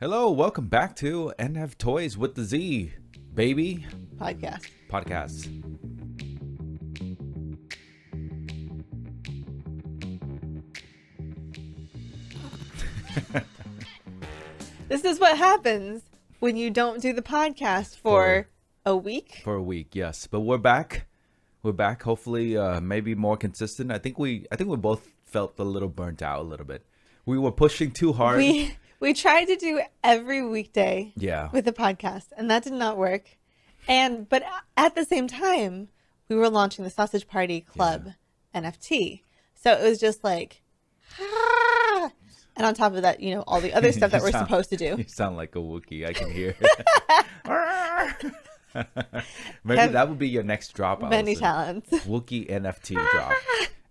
Hello, welcome back to NFToyz with the Z, baby. Podcast. This is what happens when you don't do the podcast for a week. For a week, yes. But we're back. We're back. Hopefully, maybe more consistent. I think we both felt a little burnt out a little bit. We were pushing too hard. We tried to do every weekday with the podcast, and that did not work. But at the same time, we were launching the Sausage Party Club NFT. So it was just like, and on top of that, all the other stuff that we're supposed to do. You sound like a Wookiee. I can hear. Maybe that would be your next drop. Many talents. Wookiee NFT drop.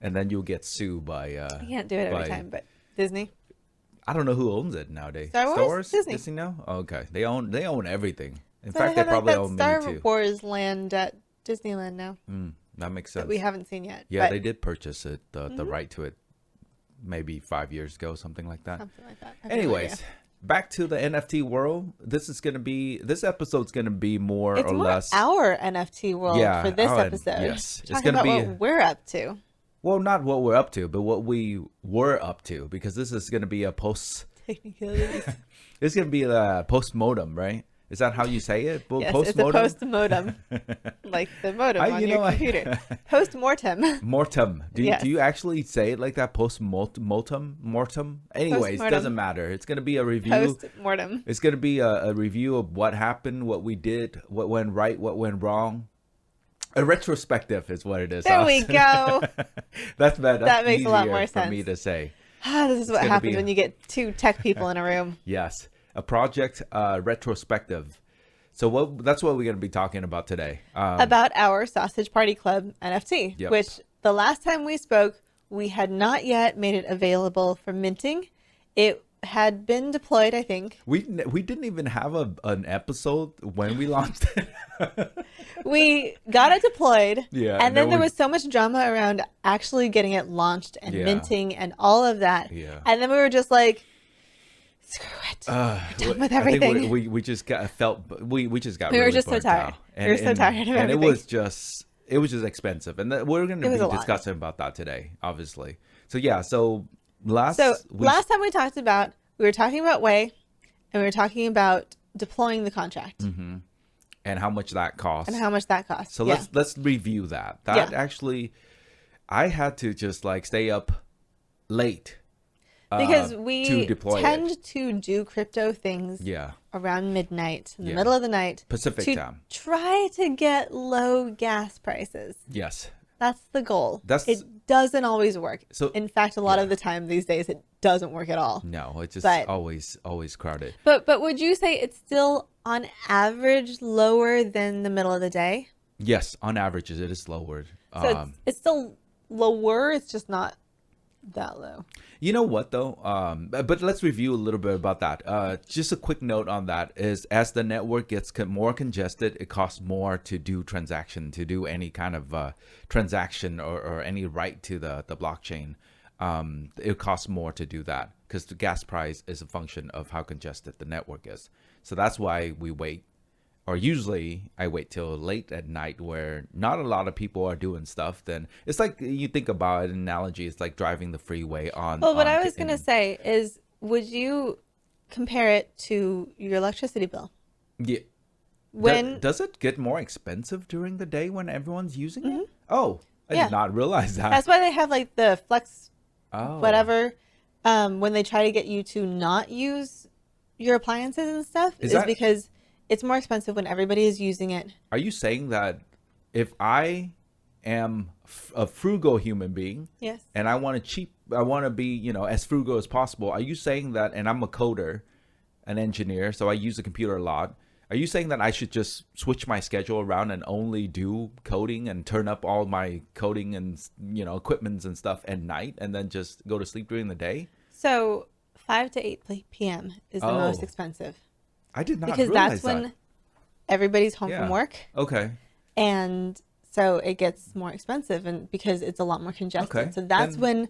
And then you'll get sued by... you can't do it every time, but Disney. I don't know who owns it nowadays. Star Wars? Disney now? Oh, okay. They own everything. In fact, they probably own Star me too. Wars land at Disneyland now. That makes sense. That we haven't seen yet. Yeah, they did purchase it, the right to it, maybe 5 years ago, something like that. Anyways, back to the NFT world. This episode's gonna be more or less our NFT world for this episode. Yes, it's gonna be what we're up to. Well, not what we're up to, but what we were up to, because this is gonna be a post. Technicalities. It's gonna be a post-mortem, right? Is that how you say it? Well, yes, it's a post-mortem, like the modem on your computer. Post-mortem. Mortem. Do you actually say it like that? Post-mortem? Anyways, it doesn't matter. It's going to be a review. Post-mortem. It's going to be a review of what happened, what we did, what went right, what went wrong. A retrospective is what it is. There we go. That's better. That makes a lot more sense for me to say. This is what happens when you get two tech people in a room. Yes. A project retrospective. So that's what we're going to be talking about today. About our Sausage Party Club NFT, which the last time we spoke, we had not yet made it available for minting. It had been deployed, I think. We didn't even have an episode when we launched it. We got it deployed. Yeah. And then there was so much drama around actually getting it launched and minting and all of that. Yeah. And then we were just like, screw it. We're done with everything. I think we just got we just got. We really were just so tired. We were so tired of everything. And it was just expensive, and we're going to be discussing about that today, obviously. So yeah, last time we were talking about Way, and we were talking about deploying the contract, and how much that costs. So let's review that. Actually, I had to just stay up late. Because we tend to do crypto things around midnight, in the middle of the night. Pacific time. Try to get low gas prices. Yes. That's the goal. It doesn't always work. So, in fact, a lot of the time these days, it doesn't work at all. No, it's just always crowded. But would you say it's still, on average, lower than the middle of the day? Yes, on average, it is lower. So it's still lower. It's just not that low. You know what though? But let's review a little bit about that. Just a quick note on that is, as the network gets more congested, it costs more to do any kind of transaction or any right to the blockchain. It costs more to do that because the gas price is a function of how congested the network is. So that's why we wait. Or usually I wait till late at night where not a lot of people are doing stuff. Then it's like, you think about an analogy, it's like driving the freeway on. Well, what I was going to say is, would you compare it to your electricity bill? Yeah. Does it get more expensive during the day when everyone's using it? Oh, I did not realize that. That's why they have the flex, whatever, when they try to get you to not use your appliances and stuff, is because it's more expensive when everybody is using it. Are you saying that if I am a frugal human being, and I want to be, as frugal as possible, are you saying that, and I'm a coder, an engineer, so I use the computer a lot, are you saying that I should just switch my schedule around and only do coding and turn up all my coding and, equipments and stuff at night and then just go to sleep during the day? So 5 to 8 p.m. is the most expensive. I did not because realize that's when everybody's home from work. Okay. And so it gets more expensive, and because it's a lot more congested. Okay. So that's when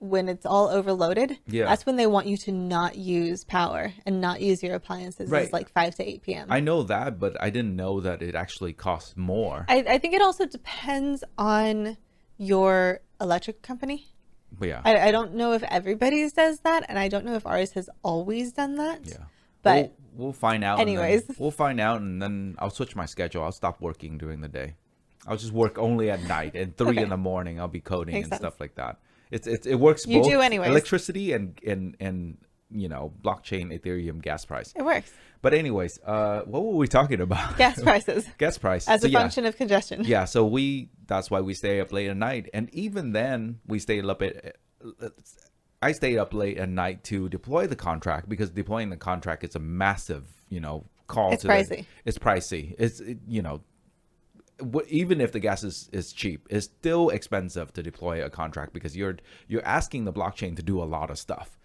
when it's all overloaded, Yeah. that's when they want you to not use power and not use your appliances. Right. It's like 5 to 8 p.m. I know that, but I didn't know that it actually costs more. I think it also depends on your electric company. But yeah. I don't know if everybody's does that, and I don't know if ours has always done that. Yeah. But we'll find out. anyways. We'll find out, and then I'll switch my schedule. I'll stop working during the day. I'll just work only at night, and 3 in the morning I'll be coding Makes and sense. stuff like that. It works You both do anyways. electricity and blockchain Ethereum gas price. It works. But anyways, what were we talking about? Gas prices. Gas price. As So a function of congestion. Yeah, so that's why we stay up late at night, and even then we stayed up I stayed up late at night to deploy the contract, because deploying the contract is a massive, call. It's pricey. It's pricey. Even if the gas is cheap, it's still expensive to deploy a contract, because you're asking the blockchain to do a lot of stuff.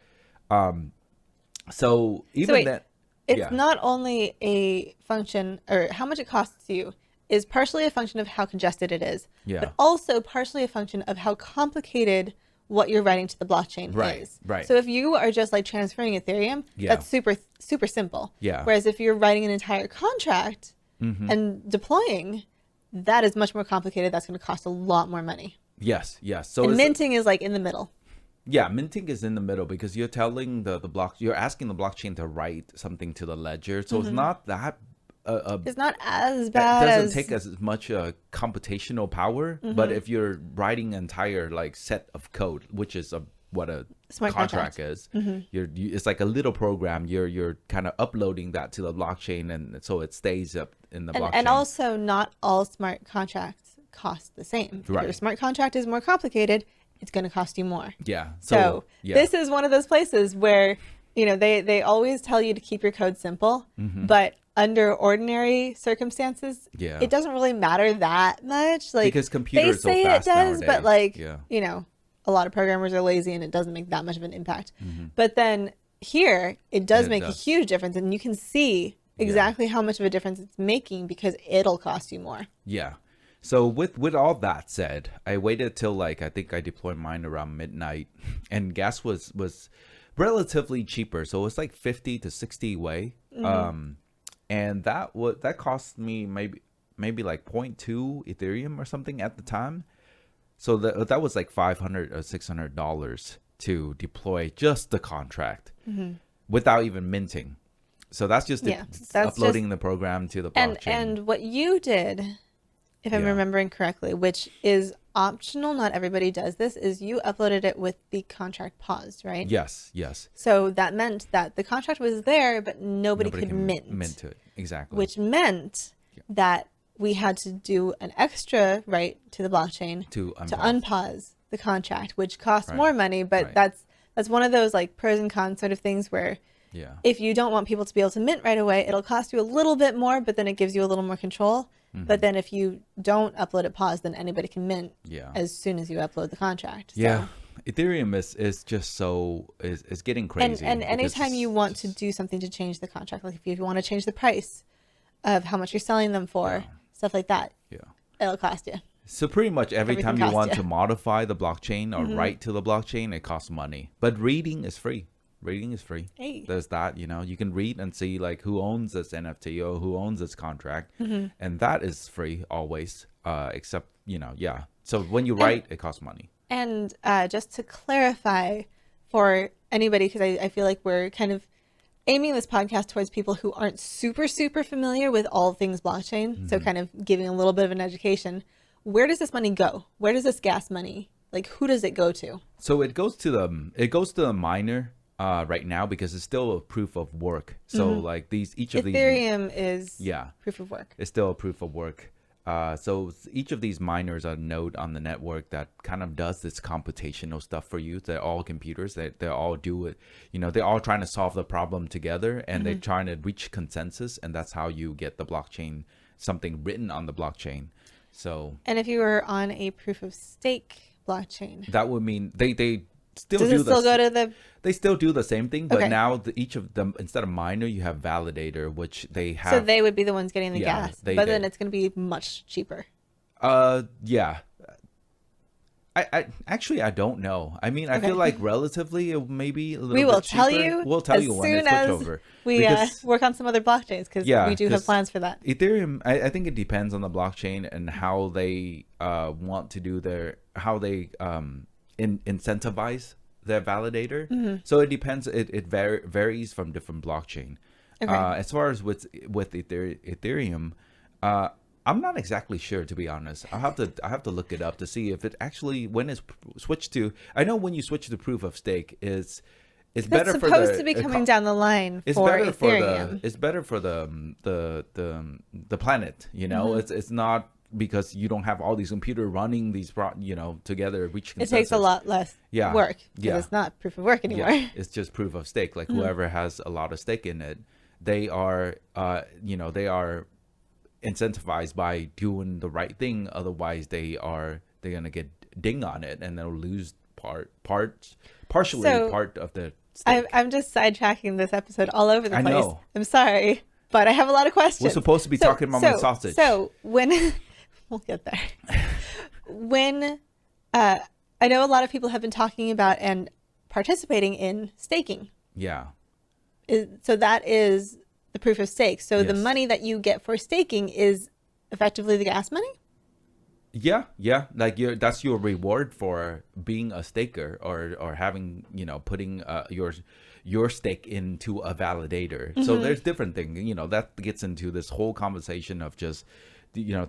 So even that, it's not only a function, or how much it costs you is partially a function of how congested it is, but also partially a function of how complicated what you're writing to the blockchain is. Right. So if you are just like transferring Ethereum, that's super, super simple. Yeah. Whereas if you're writing an entire contract and deploying, that is much more complicated. That's going to cost a lot more money. Yes. So and minting is like in the middle. Yeah, minting is in the middle, because you're telling you're asking the blockchain to write something to the ledger. So it's not that it's not as bad. It doesn't take as much computational power. But if you're writing an entire set of code, which is what a smart contract is, it's like a little program. You're kind of uploading that to the blockchain, and so it stays up in the blockchain. And also, not all smart contracts cost the same. If your smart contract is more complicated, it's going to cost you more. Yeah. So this is one of those places where they always tell you to keep your code simple, but under ordinary circumstances, it doesn't really matter that much. Because computers they say so fast it does, nowadays. but a lot of programmers are lazy and it doesn't make that much of an impact. But then here, it does make a huge difference, and you can see exactly how much of a difference it's making, because it'll cost you more. Yeah. So with all that said, I waited till I think I deployed mine around midnight, and gas was relatively cheaper. So it's like 50 to 60 way. And that cost me maybe like 0.2 Ethereum or something at the time. So that was like $500 or $600 to deploy just the contract without even minting. So that's just uploading the program to the blockchain. And what you did, if I'm remembering correctly, which is optional, not everybody does this, is you uploaded it with the contract paused, right? Yes. So that meant that the contract was there, but nobody could mint it. Exactly. Which meant that we had to do an extra write to the blockchain to unpause the contract, which costs more money, but that's one of those pros and cons sort of things where if you don't want people to be able to mint right away, it'll cost you a little bit more, but then it gives you a little more control. But then if you don't upload it paused, then anybody can mint as soon as you upload the contract. Yeah. Ethereum is just is getting crazy. And anytime you want to do something to change the contract, like if you want to change the price of how much you're selling them for, stuff like that, it'll cost you. So pretty much every time you want to modify the blockchain or write to the blockchain, it costs money. But reading is free. Reading is free. Hey. There's that, you can read and see who owns this NFT or who owns this contract. And that is free always, except, So when you write, it costs money. And just to clarify for anybody, because I feel like we're kind of aiming this podcast towards people who aren't super, super familiar with all things blockchain. So kind of giving a little bit of an education. Where does this money go? Where does this gas money, who does it go to? So it goes to the miner. Right now, because it's still a proof of work. So each of these Ethereum is proof of work. It's still a proof of work. So each of these miners are a node on the network that kind of does this computational stuff for you. They're all computers. They all do it. They're all trying to solve the problem together, and they're trying to reach consensus, and that's how you get the blockchain, something written on the blockchain. So. And if you were on a proof of stake blockchain, that would mean they still Does do it still go to the? They still do the same thing, but now each of them, instead of miner, you have validator, which they have. So they would be the ones getting the gas, but then it's going to be much cheaper. Yeah. I actually I don't know. I mean, I feel like relatively it may be a little we will bit tell cheaper. you We'll tell as you when soon they switch as over. we work on some other blockchains, because we do have plans for that. Ethereum, I think it depends on the blockchain and how they want to do how they incentivize their validator. So it depends. It varies from different blockchain. As far as with Ethereum, I'm not exactly sure, to be honest. I have to look it up to see if it actually, when it's switched to. I know when you switch to proof of stake, it's better for the. It's supposed to be coming down the line for Ethereum. It's better for the planet. You know, it's not because you don't have all these computers running these together. Reach consensus. It takes a lot less work because it's not proof of work anymore. Yeah, it's just proof of stake. Like whoever has a lot of stake in it, they are they are incentivized by doing the right thing. Otherwise they're gonna get dinged on it and they'll lose partially part of the stake. I'm just sidetracking this episode all over the place. I know. I'm sorry, but I have a lot of questions. We're supposed to be talking about my sausage. So when we'll get there. When I know a lot of people have been talking about and participating in staking. Yeah. So that is the proof of stake. So the money that you get for staking is effectively the gas money? Yeah. Like that's your reward for being a staker or having, putting your stake into a validator. So there's different things, that gets into this whole conversation of just,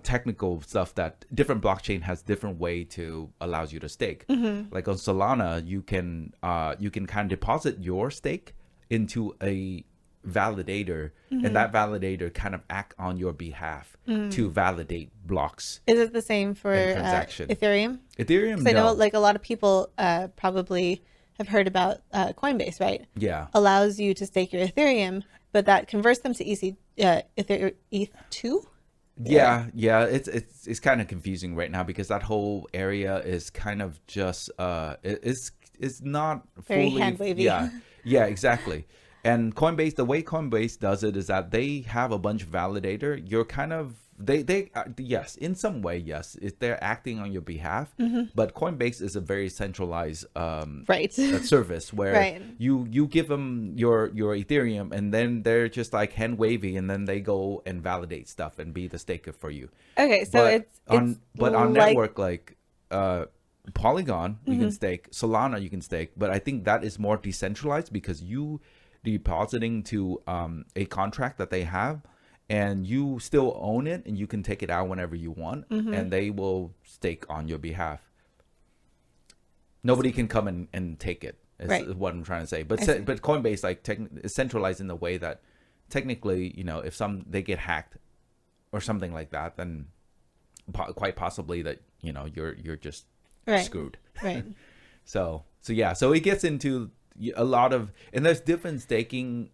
technical stuff that different blockchain has different way to allows you to stake. Like on Solana, you can kind of deposit your stake into a validator, and that validator kind of act on your behalf to validate blocks. Is it the same for Ethereum? Ethereum, I know like a lot of people probably have heard about Coinbase, right? Yeah. Allows you to stake your Ethereum, but that converts them to ETH2? Yeah, it's kind of confusing right now because that whole area is kind of just it's not very fully hand wavy. Yeah, exactly. And Coinbase, the way Coinbase does it is that they have a bunch of validator. You're kind of they yes, in some way, yes, they're acting on your behalf. But Coinbase is a very centralized service where you give them your Ethereum, and then they're just like hand wavy, and then they go and validate stuff and be the staker for you. Okay, so on network like Polygon, you can stake. Solana, you can stake, but I think that is more decentralized because you depositing to a contract that they have, and you still own it, and you can take it out whenever you want, and they will stake on your behalf. Nobody can come and take it. Is what I'm trying to say. But Coinbase is centralized in the way that technically, if they get hacked or something like that, then quite possibly that you're just screwed. Right. So it gets into a lot of, and there's different staking,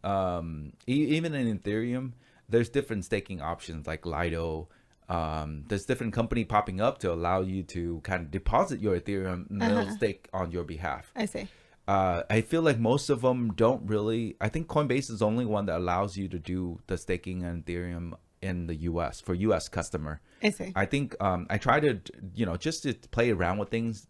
even in Ethereum, there's different staking options like Lido. There's different company popping up to allow you to kind of deposit your Ethereum and they'll stake on your behalf. I see. I feel like most of them don't really. I think Coinbase is the only one that allows you to do the staking on Ethereum in the US for US customer. I see. I think I try to, just to play around with things,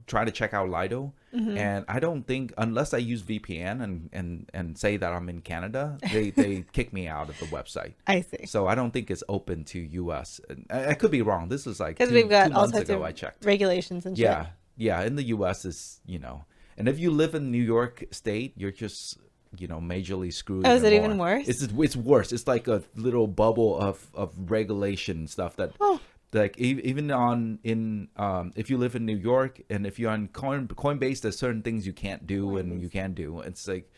try to check out Lido. And I don't think, unless I use VPN and say that I'm in Canada, they kick me out of the website. I see. So I don't think it's open to US. I could be wrong. This is like because we've got 2 all months sorts ago of I checked. regulations and shit. Yeah. In the US is, and if you live in New York State, you're just, majorly screwed. Oh, is it even worse? It's worse. It's like a little bubble of regulation stuff that, like even if you live in New York and if you're on Coinbase, there's certain things you can't do and you can do. It's like,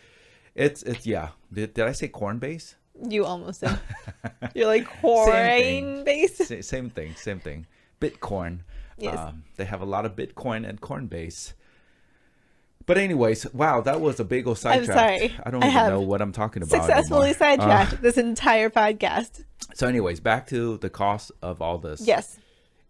it's yeah. Did I say Coinbase? You almost did. You're like Coinbase. Same thing. Bitcoin. Yes. They have a lot of Bitcoin and Coinbase. But anyways, wow, that was a big old sidetrack. I'm sorry. I don't even know what I'm talking about successfully anymore. sidetracked this entire podcast. So anyways, back to the cost of all this. Yes.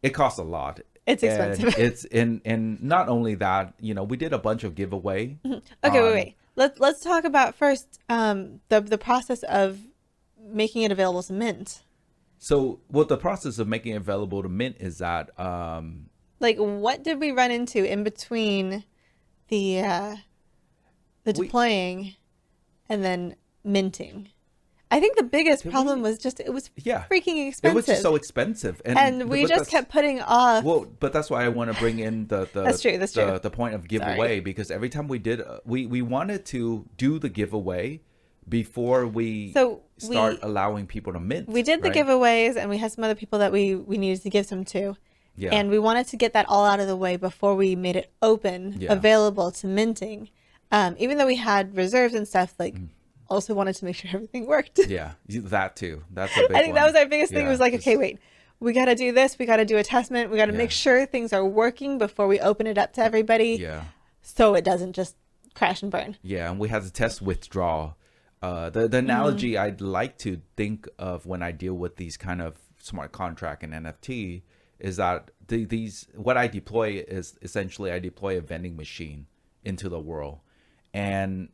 It costs a lot. It's expensive. It's and not only that, we did a bunch of giveaway. Okay, wait. Let's talk about first the process of making it available to mint. So, the process of making it available to mint is that like, what did we run into in between the deploying and then minting? I think the biggest problem was just it was freaking expensive. It was just so expensive, and we just kept putting off. Well, but that's why I want to bring in the that's true. The point of giveaway, because every time we did, we wanted to do the giveaway before we start allowing people to mint. We did the giveaways, and we had some other people that we needed to give some to. Yeah. And we wanted to get that all out of the way before we made it open, available to minting. Even though we had reserves and stuff, like. Also wanted to make sure everything worked. Yeah, that too. That's a big I think that was our biggest thing. It was like, okay, wait, we got to do this. We got to do a testament. We got to make sure things are working before we open it up to everybody. Yeah. So it doesn't just crash and burn. Yeah, and we had to test withdrawal. The analogy I'd like to think of when I deal with these kind of smart contract and NFT is that what I deploy is essentially I deploy a vending machine into the world, and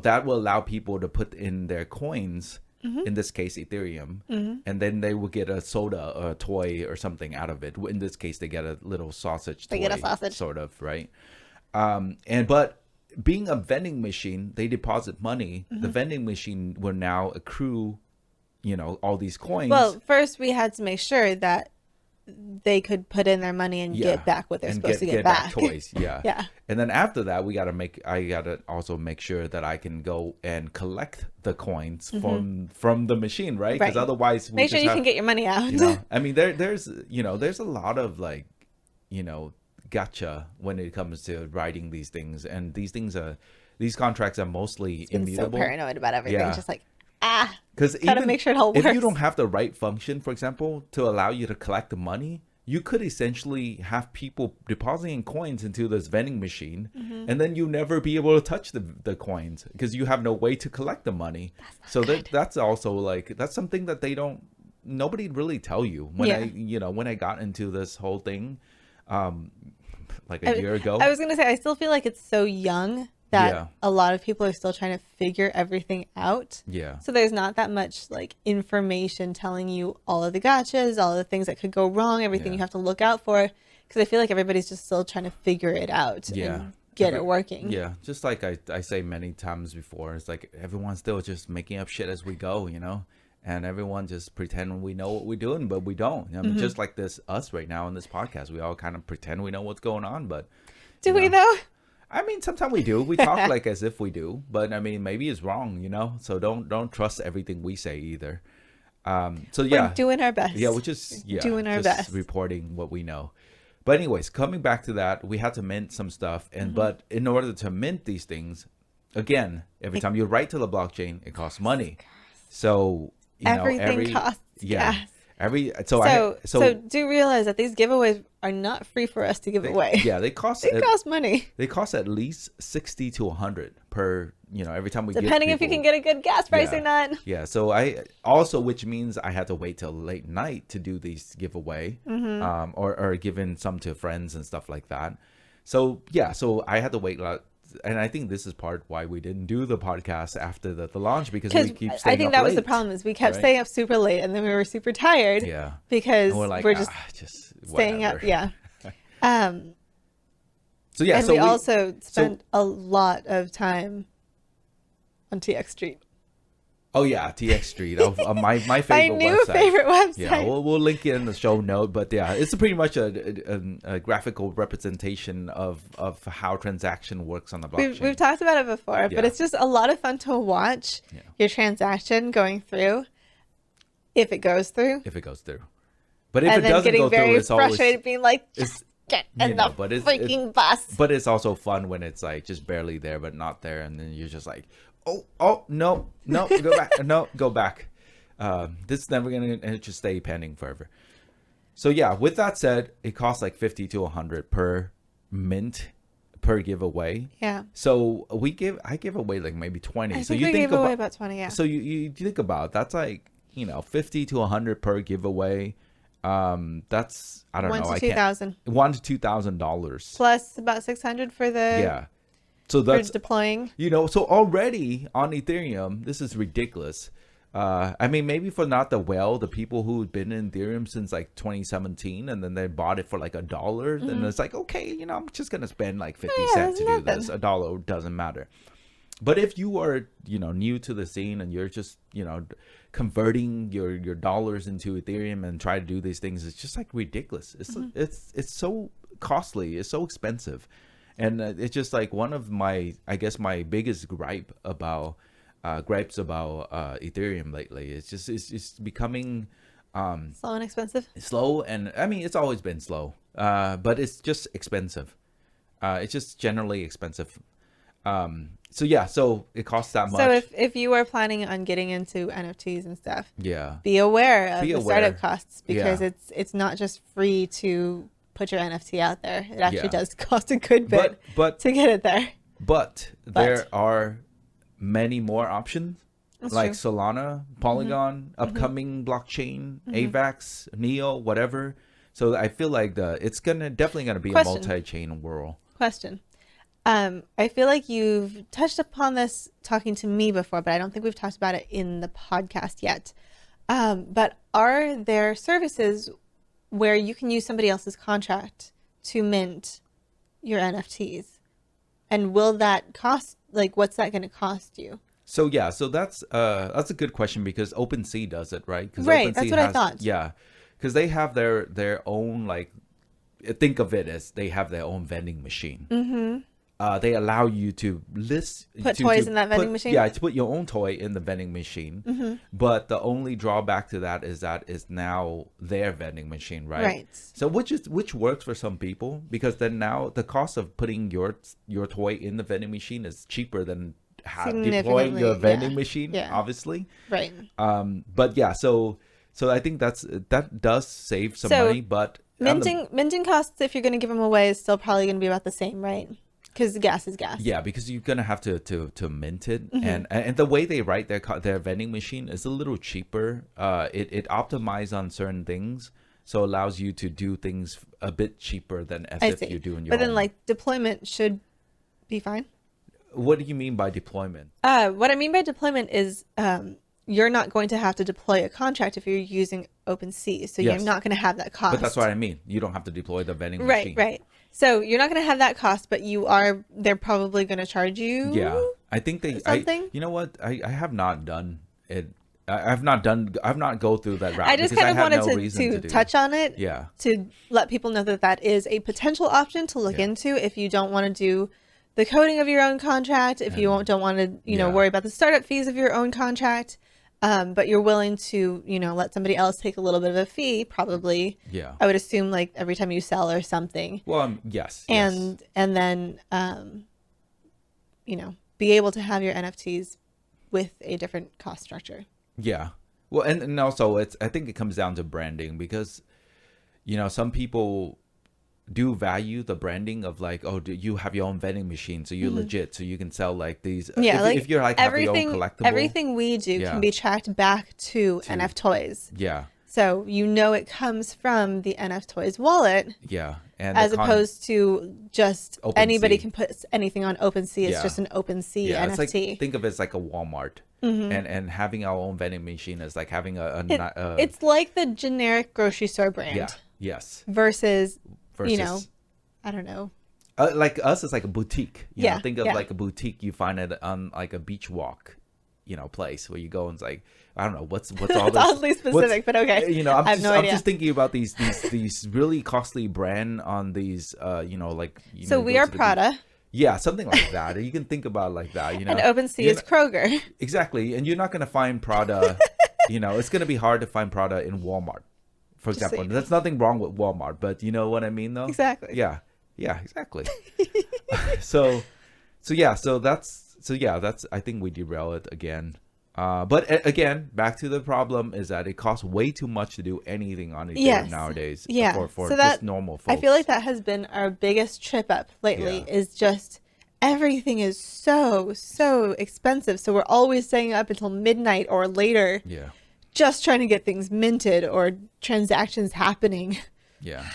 that will allow people to put in their coins, in this case, Ethereum, and then they will get a soda or a toy or something out of it. In this case, they get a little sausage toy. They get a sausage. Sort of, right? But being a vending machine, they deposit money. The vending machine will now accrue, all these coins. Well, first we had to make sure that they could put in their money and get back what they're supposed to get back. Toys, yeah. And then after that, I gotta also make sure that I can go and collect the coins from the machine, right? Because otherwise, make sure you can get your money out. I mean, there's a lot of gotcha when it comes to writing these things, and these contracts are mostly immutable. So paranoid about everything, just like. Because gotta make sure it all works. If you don't have the right function, for example, to allow you to collect the money, you could essentially have people depositing coins into this vending machine, and then you never be able to touch the coins because you have no way to collect the money. So that's also that's something that nobody really tell you. When I got into this whole thing, like a year ago. I was gonna say I still feel like it's so young that a lot of people are still trying to figure everything out. Yeah. So there's not that much information telling you all of the gotchas, all of the things that could go wrong, everything you have to look out for. Because I feel like everybody's just still trying to figure it out and get it working. Yeah. Just like I say many times before, it's like everyone's still just making up shit as we go, and everyone just pretend we know what we're doing, but we don't. I mean, just like us right now in this podcast, we all kind of pretend we know what's going on, but do we though? I mean, sometimes we do. We talk as if we do, but I mean, maybe it's wrong, So don't trust everything we say either. We're doing our best. Yeah, we're just doing our best, reporting what we know. But anyways, coming back to that, we had to mint some stuff, but in order to mint these things, again, every time you write to the blockchain, it costs money. So everything costs gas. So do realize that these giveaways are not free for us to give away. Yeah, they cost money. They cost at least $60 to $100 per, every time we give depending if you can get a good gas price or not. Yeah, so which means I had to wait till late night to do these giveaway, or giving some to friends and stuff like that. So I had to wait. And I think this is part why we didn't do the podcast after the launch, because we keep staying up late. I think that was the problem, is we kept staying up super late, and then we were super tired. Yeah. Because we're just staying up. Yeah. And we also spent a lot of time on TX Street. Oh yeah, TX Street, my favorite website. My new favorite website. Yeah, we'll link it in the show note, but yeah, it's pretty much a graphical representation of how transaction works on the blockchain. We've talked about it before, but it's just a lot of fun to watch your transaction going through, if it goes through. But if it doesn't go through, it's always... And then getting very frustrated, being like, just get in the freaking bus. But it's also fun when it's just barely there, but not there, and then you're just like... Oh no, go back. No, go back. This is never gonna just stay pending forever. So yeah, with that said, it costs $50 to $100 per mint per giveaway. Yeah. So I give away maybe 20. I think we gave away about 20. Yeah. So you think about it, that's $50 to $100 per giveaway. That's I don't know. $1,000 to $2,000. $1,000 to $2,000 plus about $600 for the So that's deploying. So already on Ethereum, this is ridiculous. I mean, maybe for not the people who've been in Ethereum since like 2017 and then they bought it for like $1, then it's like, okay, I'm just going to spend like 50 cents to do this. $1 doesn't matter. But if you are, new to the scene and you're just, converting your dollars into Ethereum and try to do these things, it's just like ridiculous. It's so costly. It's so expensive. And it's just like one of my biggest gripes about Ethereum lately. It's becoming slow and expensive. Slow, and I mean it's always been slow, but it's just expensive. It's just generally expensive. So it costs that much. So if you are planning on getting into NFTs and stuff, be aware of the startup costs, because it's not just free to put your NFT out there. It actually does cost a good bit to get it there. But there are many more options. That's like true. Solana, Polygon, upcoming blockchain, AVAX, Neo, whatever. So I feel like it's definitely gonna be a multi-chain world. Question. I feel like you've touched upon this talking to me before, but I don't think we've talked about it in the podcast yet. But are there services where you can use somebody else's contract to mint your NFTs? And will that cost, like, what's that going to cost you? So that's a good question, because OpenSea does it, right? Right, that's what I thought. Yeah, because they have their own, like, think of it as they have their own vending machine. Mm-hmm. They allow you to put toys in that vending machine. Yeah, to put your own toy in the vending machine. Mm-hmm. But the only drawback to that is now their vending machine, right? Right. So which works for some people, because then now the cost of putting your toy in the vending machine is cheaper than deploying your vending machine, obviously. Right. But yeah, so I think that does save some money, but minting costs, if you're going to give them away, is still probably going to be about the same, right? Because gas is gas. Yeah, because you're gonna have to mint it, and the way they write their vending machine is a little cheaper. It optimizes on certain things, so allows you to do things a bit cheaper than if you're doing your own. But then, like, deployment should be fine. What do you mean by deployment? What I mean by deployment is you're not going to have to deploy a contract if you're using OpenSea, so you're not going to have that cost. But that's what I mean. You don't have to deploy the vending machine. Right. So you're not going to have that cost, but they're probably going to charge you. Yeah, I think something. You know what? I have not done it. I've not go through that route. I just kind of wanted to touch on it. Yeah. To let people know that is a potential option to look into if you don't want to do the coding of your own contract, if you don't want to, worry about the startup fees of your own contract. But you're willing to, let somebody else take a little bit of a fee, probably. Yeah. I would assume, like, every time you sell or something. Well, yes. And then, be able to have your NFTs with a different cost structure. Yeah. Well, and also I think it comes down to branding, because, some people do value the branding of, like, oh, do you have your own vending machine, so you're legit, so you can sell like these. If you're like everything, have your own collectible, everything we do can be tracked back to NFToyz. Yeah. So it comes from the NFToyz wallet. Yeah. And as opposed to just anybody can put anything on OpenSea. It's just an OpenSea NFT. It's like, think of it as like a Walmart. Mm-hmm. And having our own vending machine is like having it's like the generic grocery store brand. Yeah. Yes. Versus I don't know. Like us, it's like a boutique. You know, think of like a boutique. You find it on like a beach walk, place where you go and it's like, I don't know what's all this. It's oddly specific, but okay. I'm just thinking about these really costly brand on these, So we are Prada. Yeah, something like that. You can think about it like that. And OpenSea is Kroger. Exactly, and you're not gonna find Prada. It's gonna be hard to find Prada in Walmart. For example, there's nothing wrong with Walmart, but you know what I mean, though? Exactly. Yeah, exactly. So that's I think we derail it again. But again, back to the problem is that it costs way too much to do anything on Ethereum nowadays. Yeah. For just normal folks. I feel like that has been our biggest trip up lately. Is just everything is so expensive. So we're always staying up until midnight or later. Yeah. Just trying to get things minted or transactions happening. Yeah.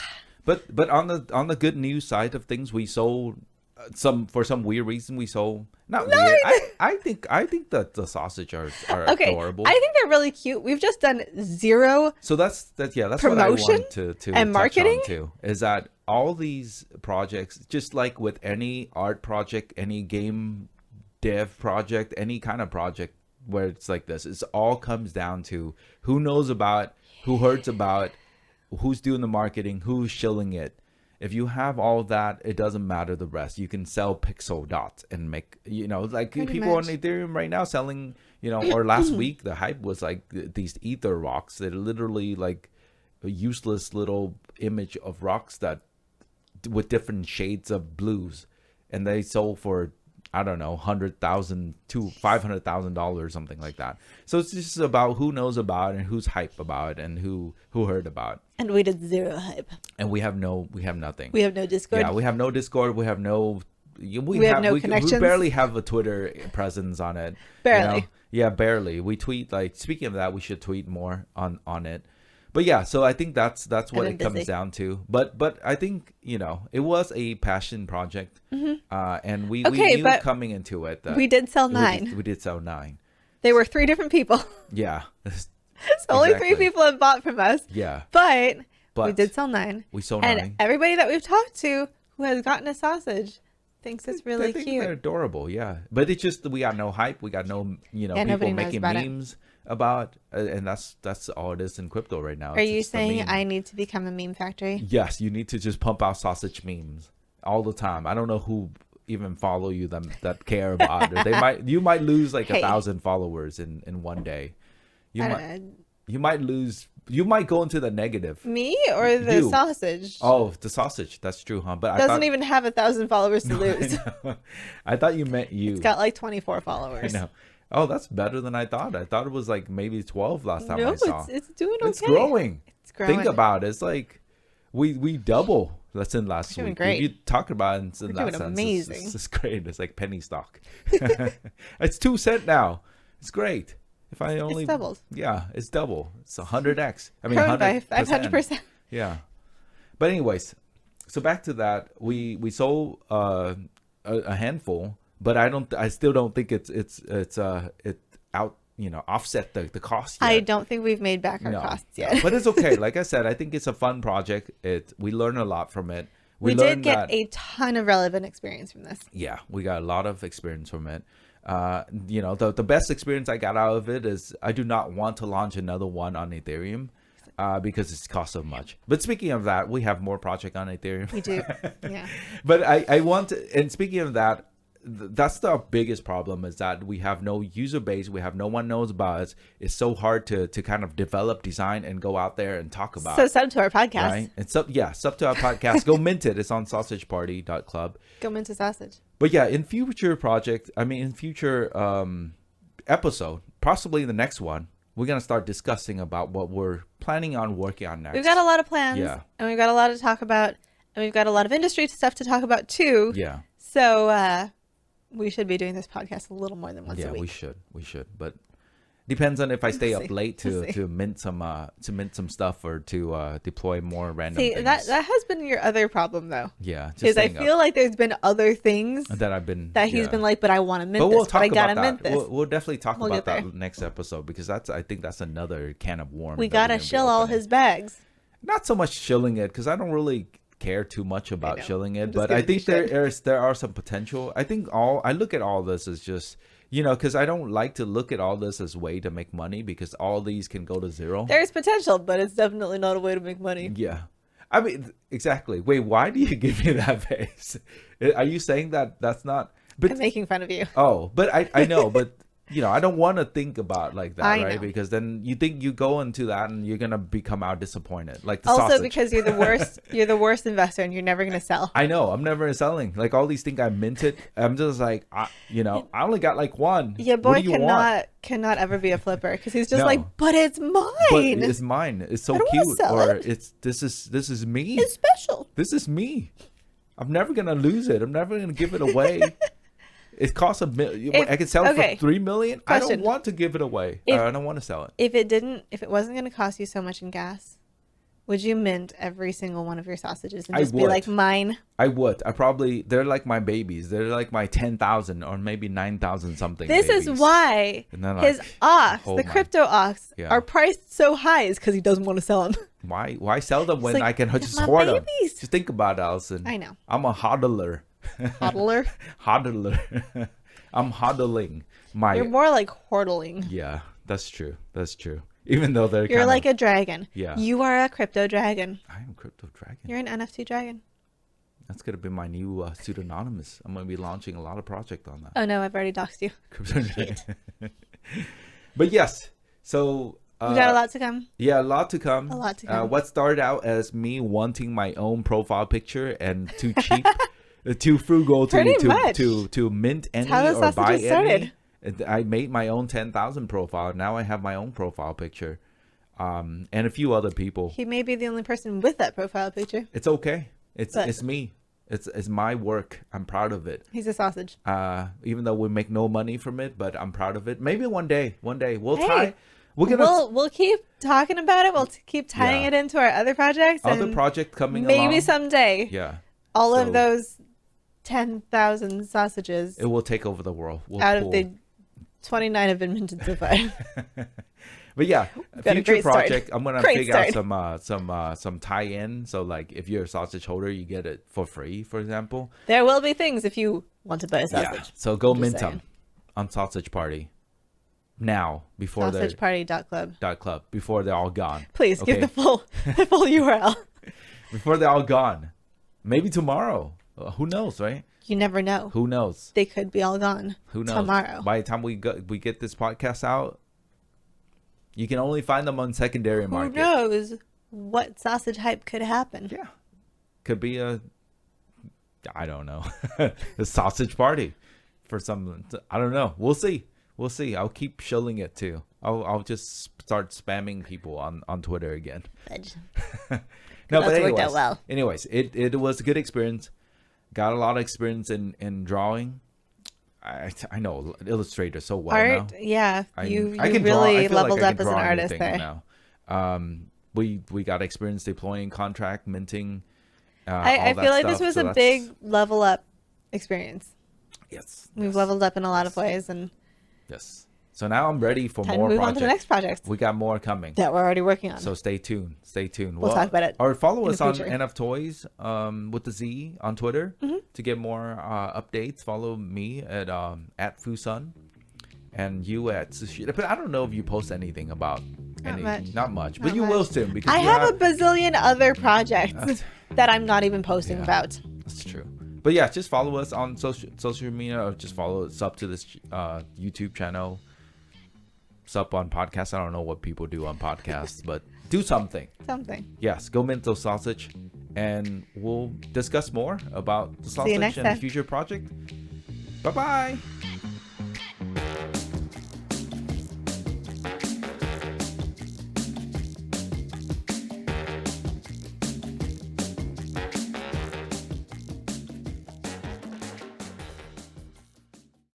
But on the good news side of things, we sold for some weird reason we sold not weird. I think that the sausage are okay, adorable. I think they're really cute. We've just done zero. So that's promotion what I want to and marketing touch on too. Is that all these projects, just like with any art project, any game dev project, any kind of project where it's like this, it all comes down to who knows about, who heard about, who's doing the marketing, who's shilling it. If you have all that, it doesn't matter the rest. You can sell pixel dots and make, like Pretty people much. on Ethereum right now selling, or last week, the hype was like these ether rocks. They're literally like a useless little image of rocks that with different shades of blues. And they sold for, I don't know, $100,000 to $500,000, something like that. So it's just about who knows about and who's hype about and who heard about. And we did zero hype. And we have nothing. We have no Discord. Yeah, we have no Discord. We have no. We have no connections. We barely have a Twitter presence on it. Barely. Yeah, barely. We tweet speaking of that, we should tweet more on it. But yeah, so I think that's what it comes down to. But I think it was a passion project, and we knew coming into it that we did sell 9. We did sell 9. They were 3 different people. Yeah. So only 3 people have bought from us. Yeah. But we did sell 9. We sold 9. And everybody that we've talked to who has gotten a sausage thinks it's really cute. They're adorable, yeah. But it's just we got no hype. We got no, people making memes about, and that's all it is in crypto right now. Are you saying I need to become a meme factory? Yes, you need to just pump out sausage memes all the time. I don't know who even follow you that care about it. You might lose like 1,000 followers in one day. You might lose. You might go into the negative. Me or the sausage? Oh, the sausage. That's true, huh? But doesn't even have 1,000 followers to lose. I thought you meant you. It's got like 24 followers. I know. Oh, that's better than I thought. I thought it was like maybe 12 last time I saw. It's doing okay. It's growing. It's growing. Think about it. It's like we double. That's in last week. Great. You talk about it in that sense. Amazing. It's great. It's like penny stock. It's 2 cents now. It's great. If I only it's doubled. Yeah, it's double. It's 100x. I mean, 500%. Yeah. But anyways, so back to that, we sold a handful, but I still don't think it offset the cost yet. I don't think we've made back our costs yet. But it's okay. Like I said, I think it's a fun project. We learn a lot from it. We did get a ton of relevant experience from this. Yeah, we got a lot of experience from it. The best experience I got out of it is I do not want to launch another one on Ethereum because it costs so much. But speaking of that, we have more project on Ethereum. We do, yeah. But I want to, and speaking of that, that's the biggest problem is that we have no user base. We have no one knows about us. It's so hard to kind of develop, design, and go out there and talk about. So sub to our podcast. Right? And sub to our podcast. Go mint it. It's on sausageparty.club. Go mint a sausage. But yeah, in future episode, possibly the next one, we're going to start discussing about what we're planning on working on next. We've got a lot of plans. Yeah. And we've got a lot to talk about. And we've got a lot of industry stuff to talk about too. Yeah. So we should be doing this podcast a little more than once a week. Yeah, we should. But depends on if I stay up late to mint some stuff or to deploy more random things. That has been your other problem though. Yeah, because I feel like there's been other things that he's been like, but I want to mint this. But I gotta mint this. We'll definitely talk about that next episode because I think that's another can of worms. We gotta shill all his bags. Not so much shilling it because I don't really care too much about shilling it, but I think there are some potential. I think I look at all this as just because I don't like to look at all this as a way to make money because all these can go to zero. There's potential, but it's definitely not a way to make money. Yeah, I mean exactly. Wait, why do you give me that face? Are you saying that's not? But I'm making fun of you. Oh, but I know, but. I don't want to think about like that, right? Know. Because then you think you go into that and you're gonna become out disappointed, like the also sausage. Because you're the worst. You're the worst investor, and you're never gonna sell. I know. I'm never selling. Like all these things I minted. I'm just like, I only got like one. Yeah, boy cannot ever be a flipper because he's just like, but it's mine. But it's mine. It's so cute. Or this is me. It's special. This is me. I'm never gonna lose it. I'm never gonna give it away. It costs $1 million. I could sell it for $3 million. Question. I don't want to give it away. I don't want to sell it. If it wasn't going to cost you so much in gas, would you mint every single one of your sausages and just be like, mine? I would. They're like my babies. They're like my 10,000 or maybe 9,000 something. This babies. is why his ox, the crypto ox, are priced so high is because he doesn't want to sell them. Why sell them when I can just hoard them? Just think about it, Allison. I know. I'm a hodler. Hodler? Hodler. I'm hodling. You're more like hoardling. Yeah, that's true. That's true. Even though you're like a dragon. Yeah. You are a crypto dragon. I am a crypto dragon. You're an NFT dragon. That's going to be my new pseudonymous. I'm going to be launching a lot of projects on that. Oh, no, I've already doxed you. But yes, so... we got a lot to come. Yeah, a lot to come. A lot to come. What started out as me wanting my own profile picture and too cheap, too frugal to mint any or buy any. I made my own 10,000 profile. Now I have my own profile picture, and a few other people. He may be the only person with that profile picture. It's okay. It's me. It's my work. I'm proud of it. He's a sausage. Even though we make no money from it, but I'm proud of it. Maybe one day we'll We'll keep talking about it. We'll keep tying it into our other projects. Other project coming maybe along. Someday. Yeah. All of those 10,000 sausages. It will take over the world. Out of the 29 have been minted so far. But yeah, future project. I'm gonna figure out some tie-in. So like, if you're a sausage holder, you get it for free. For example, there will be things if you want to buy a sausage. Yeah. So go mint them on Sausage Party now before sausageparty.club before they're all gone. Please give the full URL before they're all gone. Maybe tomorrow. Who knows, right? You never know. Who knows? They could be all gone. Who knows? Tomorrow. By the time we get this podcast out, you can only find them on secondary market. Who knows what sausage hype could happen? Yeah. Could be I don't know, a sausage party for some, I don't know. We'll see. I'll keep shilling it too. I'll just start spamming people on Twitter again. No, but anyways, worked out well. Anyways, it was a good experience. Got a lot of experience in drawing. I know Illustrator so well art, now. Yeah, you really leveled up as an artist there. Now. We got experience deploying, contract, minting. I feel like this was a big level up experience. Yes, we've leveled up in a lot of ways, and yes. So now I'm ready for more move projects. On to the next project. We got more coming that we're already working on. So stay tuned. We'll talk about it. Or follow us on NFToyz with the Z on Twitter to get more updates. Follow me at Fusun and you at Sushi. But I don't know if you post anything about not much. But you will soon because I have a bazillion other projects that I'm not even posting about. That's true. But yeah, just follow us on social media, or just sub to this YouTube channel. Sub on podcasts. I don't know what people do on podcasts, but do something. Yes, go mint those sausage, and we'll discuss more about the sausage and the future project. Bye-bye.